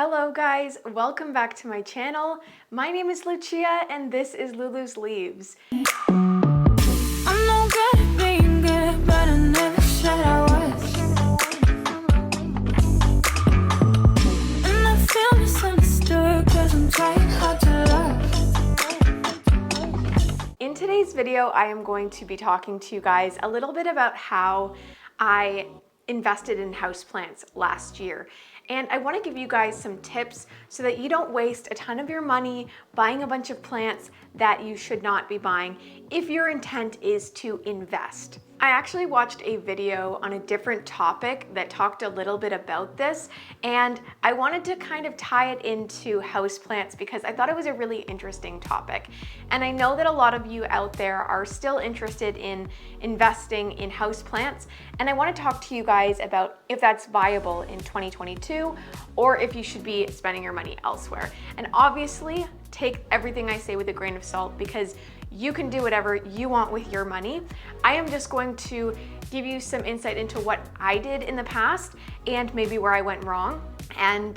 Hello guys, welcome back to my channel. My name is Lucia and this is Lulu's Leaves. I'm no good at being good, but I never said I was. And I feel misunderstood, cause I'm trying hard to love. In today's video, I am going to be talking to you guys a little bit about how I invested in houseplants last year. And I want to give you guys some tips so that you don't waste a ton of your money buying a bunch of plants that you should not be buying if your intent is to invest. I actually watched a video on a different topic that talked a little bit about this, and I wanted to kind of tie it into houseplants because I thought it was a really interesting topic. And I know that a lot of you out there are still interested in investing in houseplants, and I want to talk to you guys about if that's viable in 2022 or if you should be spending your money elsewhere. And obviously, take everything I say with a grain of salt because you can do whatever you want with your money. I am just going to give you some insight into what I did in the past and maybe where I went wrong, and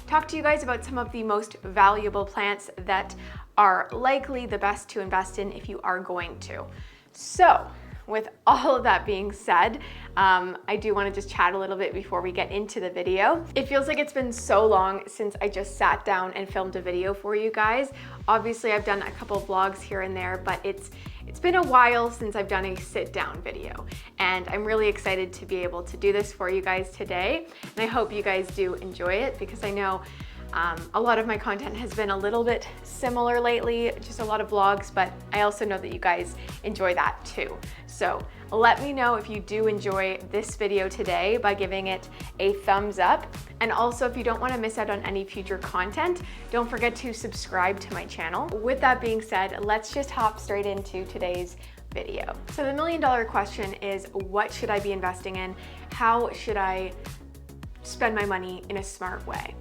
talk to you guys about some of the most valuable plants that are likely the best to invest in if you are going to. So, with all of that being said, I do want to just chat a little bit before we get into the video. It feels like it's been so long since I just sat down and filmed a video for you guys. Obviously, I've done a couple vlogs here and there, but it's been a while since I've done a sit-down video. And I'm really excited to be able to do this for you guys today. And I hope you guys do enjoy it because I know a lot of my content has been a little bit similar lately, just a lot of vlogs, but I also know that you guys enjoy that too. So let me know if you do enjoy this video today by giving it a thumbs up. And also, if you don't want to miss out on any future content, don't forget to subscribe to my channel. With that being said, let's just hop straight into today's video. So the million-dollar question is, what should I be investing in? How should I spend my money in a smart way?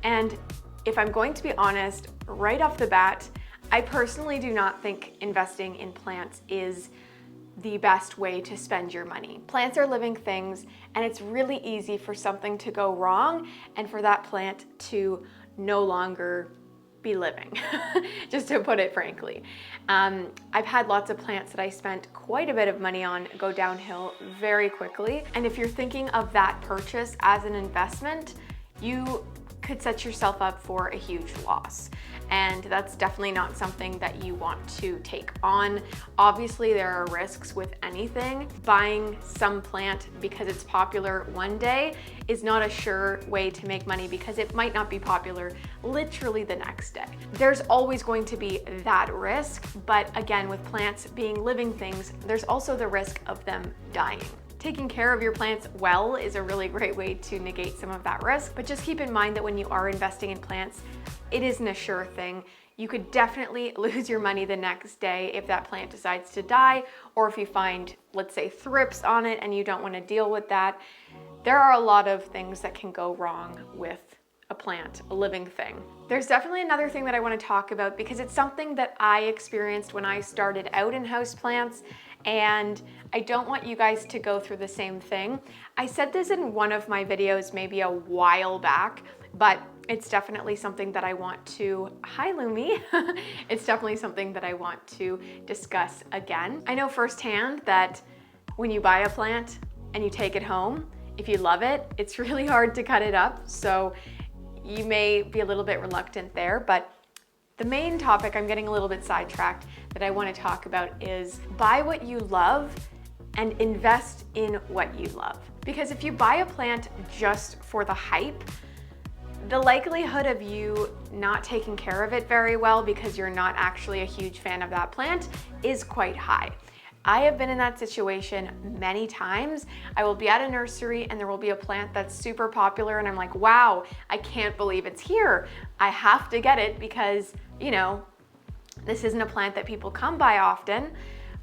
And if I'm going to be honest, right off the bat, I personally do not think investing in plants is the best way to spend your money. Plants are living things, and it's really easy for something to go wrong and for that plant to no longer be living, just to put it frankly. I've had lots of plants that I spent quite a bit of money on go downhill very quickly. And if you're thinking of that purchase as an investment, you could set yourself up for a huge loss. And that's definitely not something that you want to take on. Obviously, there are risks with anything. Buying some plant because it's popular one day is not a sure way to make money because it might not be popular literally the next day. There's always going to be that risk, but again, with plants being living things, there's also the risk of them dying. Taking care of your plants well is a really great way to negate some of that risk, but just keep in mind that when you are investing in plants, it isn't a sure thing. You could definitely lose your money the next day if that plant decides to die, or if you find, let's say, thrips on it and you don't want to deal with that. There are a lot of things that can go wrong with a plant, a living thing. There's definitely another thing that I want to talk about because it's something that I experienced when I started out in houseplants, and I don't want you guys to go through the same thing. I said this in one of my videos maybe a while back, but it's definitely something that I want to, hi Lumi, it's definitely something that I want to discuss again. I know firsthand that when you buy a plant and you take it home, if you love it, it's really hard to cut it up. So you may be a little bit reluctant there, but the main topic, I'm getting a little bit sidetracked, that I want to talk about is buy what you love and invest in what you love. Because if you buy a plant just for the hype, the likelihood of you not taking care of it very well because you're not actually a huge fan of that plant is quite high. I have been in that situation many times. I will be at a nursery and there will be a plant that's super popular and I'm like, wow, I can't believe it's here. I have to get it because, you know, this isn't a plant that people come by often,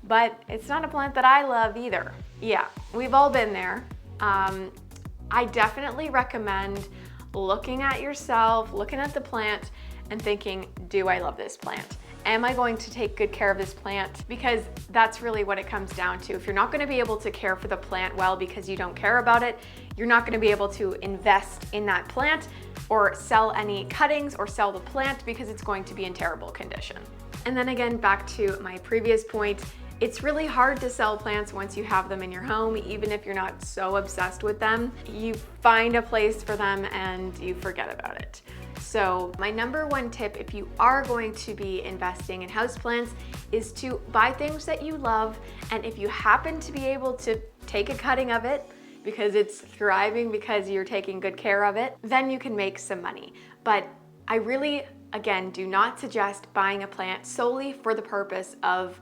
but it's not a plant that I love either. Yeah, we've all been there. I definitely recommend looking at yourself, looking at the plant and thinking, do I love this plant? Am I going to take good care of this plant? Because that's really what it comes down to. If you're not going to be able to care for the plant well because you don't care about it, you're not going to be able to invest in that plant or sell any cuttings or sell the plant because it's going to be in terrible condition. And then again, back to my previous point, it's really hard to sell plants once you have them in your home, even if you're not so obsessed with them. You find a place for them and you forget about it. So my number one tip, if you are going to be investing in houseplants, is to buy things that you love. And if you happen to be able to take a cutting of it because it's thriving because you're taking good care of it, then you can make some money. But I really, again, do not suggest buying a plant solely for the purpose of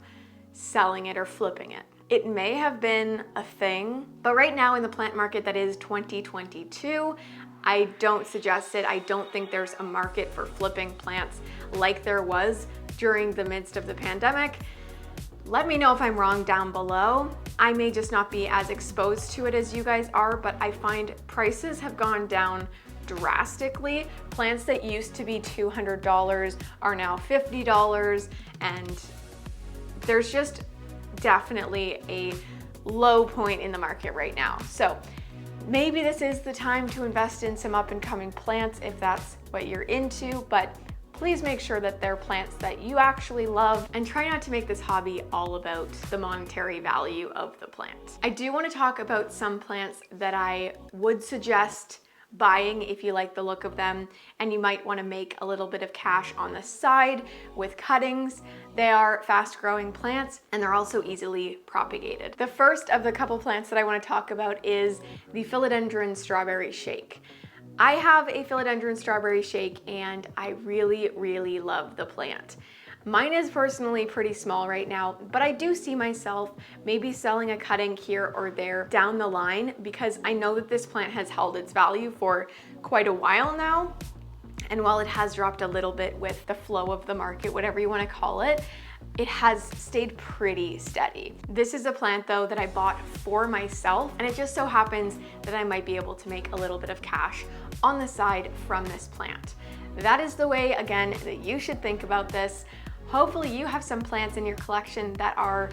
selling it or flipping it. It may have been a thing, but right now in the plant market that is 2022, I don't suggest it. I don't think there's a market for flipping plants like there was during the midst of the pandemic. Let me know if I'm wrong down below. I may just not be as exposed to it as you guys are, but I find prices have gone down drastically. Plants that used to be $200 are now $50, and there's just definitely a low point in the market right now. So maybe this is the time to invest in some up and coming plants if that's what you're into, but please make sure that they're plants that you actually love, and try not to make this hobby all about the monetary value of the plant. I do want to talk about some plants that I would suggest buying if you like the look of them and you might want to make a little bit of cash on the side with cuttings. They are fast growing plants and they're also easily propagated. The first of the couple plants that I want to talk about is the philodendron strawberry shake. I have a philodendron strawberry shake and I really, really love the plant. Mine is personally pretty small right now, but I do see myself maybe selling a cutting here or there down the line because I know that this plant has held its value for quite a while now. And while it has dropped a little bit with the flow of the market, whatever you want to call it, it has stayed pretty steady. This is a plant though that I bought for myself, and it just so happens that I might be able to make a little bit of cash on the side from this plant. That is the way, again, that you should think about this. Hopefully you have some plants in your collection that are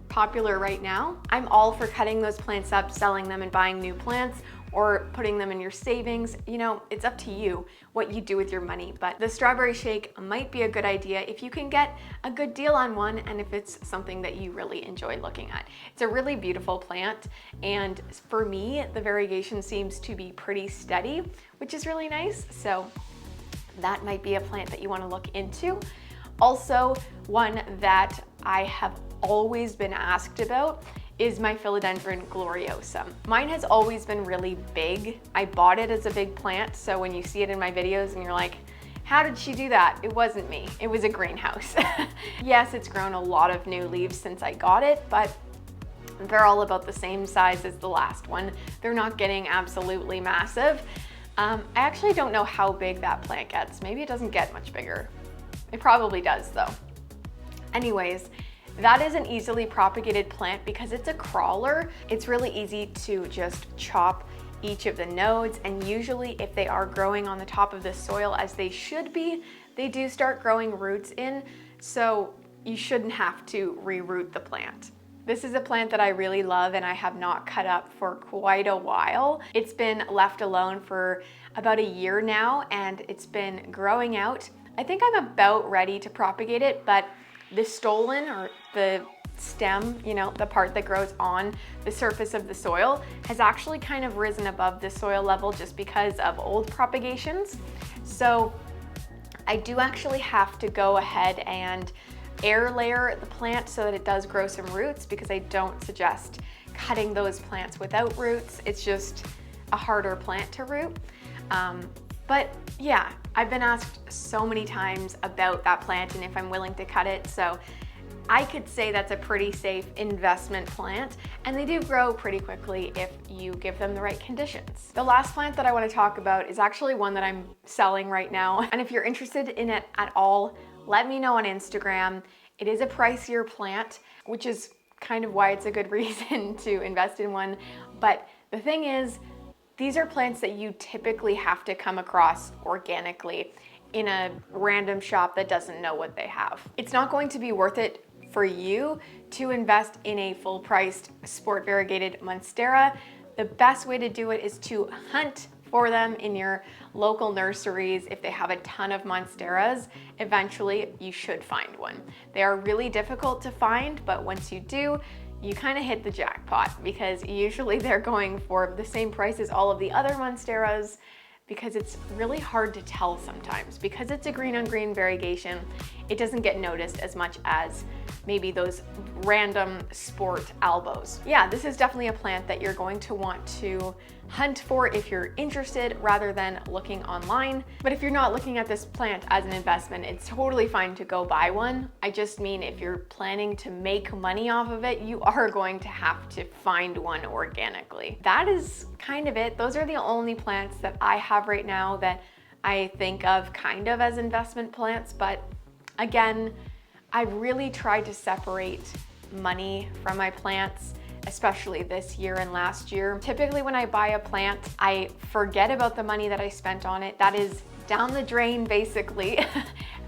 popular right now. I'm all for cutting those plants up, selling them and buying new plants, or putting them in your savings. You know, it's up to you what you do with your money, but the strawberry shake might be a good idea if you can get a good deal on one and if it's something that you really enjoy looking at. It's a really beautiful plant, and for me, the variegation seems to be pretty steady, which is really nice. So that might be a plant that you want to look into. Also, one that I have always been asked about is my philodendron gloriosum. Mine has always been really big. I bought it as a big plant, so when you see it in my videos and you're like, how did she do that? It wasn't me, it was a greenhouse. Yes, it's grown a lot of new leaves since I got it, but they're all about the same size as the last one. They're not getting absolutely massive. I actually don't know how big that plant gets. Maybe it doesn't get much bigger. It probably does though. Anyways, that is an easily propagated plant because it's a crawler. It's really easy to just chop each of the nodes, and usually if they are growing on the top of the soil as they should be, they do start growing roots in, so you shouldn't have to reroot the plant. This is a plant that I really love and I have not cut up for quite a while. It's been left alone for about a year now and it's been growing out. I think I'm about ready to propagate it, but the stolon, or the stem, you know, the part that grows on the surface of the soil, has actually kind of risen above the soil level just because of old propagations. So I do actually have to go ahead and air layer the plant so that it does grow some roots, because I don't suggest cutting those plants without roots. It's just a harder plant to root. But yeah, I've been asked so many times about that plant and if I'm willing to cut it. So I could say that's a pretty safe investment plant, and they do grow pretty quickly if you give them the right conditions. The last plant that I want to talk about is actually one that I'm selling right now. And if you're interested in it at all, let me know on Instagram. It is a pricier plant, which is kind of why it's a good reason to invest in one. But the thing is, these are plants that you typically have to come across organically. in a random shop that doesn't know what they have. It's not going to be worth it for you to invest in a full-priced sport variegated monstera. The best way to do it is to hunt for them in your local nurseries. If they have a ton of monsteras, eventually you should find one. They are really difficult to find, but once you do, you kind of hit the jackpot, because usually they're going for the same price as all of the other monsteras, because it's really hard to tell sometimes. Because it's a green on green variegation, it doesn't get noticed as much as maybe those random sport albos. Yeah, this is definitely a plant that you're going to want to hunt for if you're interested, rather than looking online. But if you're not looking at this plant as an investment, it's totally fine to go buy one. I just mean if you're planning to make money off of it, you are going to have to find one organically. That is kind of it. Those are the only plants that I have right now that I think of kind of as investment plants. But again, I really tried to separate money from my plants, especially this year and last year. Typically when I buy a plant, I forget about the money that I spent on it. That is down the drain basically.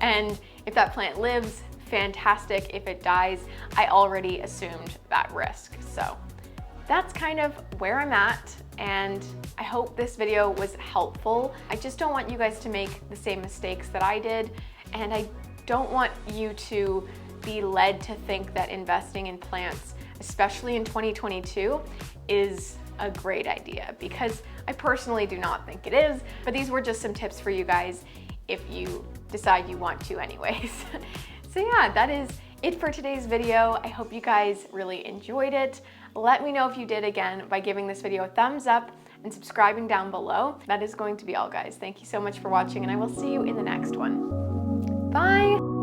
And if that plant lives, fantastic. If it dies, I already assumed that risk. So that's kind of where I'm at, and I hope this video was helpful. I just don't want you guys to make the same mistakes that I did, and I don't want you to be led to think that investing in plants, especially in 2022, is a great idea, because I personally do not think it is. But these were just some tips for you guys if you decide you want to anyways. So yeah, that is it for today's video. I hope you guys really enjoyed it. Let me know if you did, again, by giving this video a thumbs up and subscribing down below. That is going to be all, guys. Thank you so much for watching, and I will see you in the next one. Bye.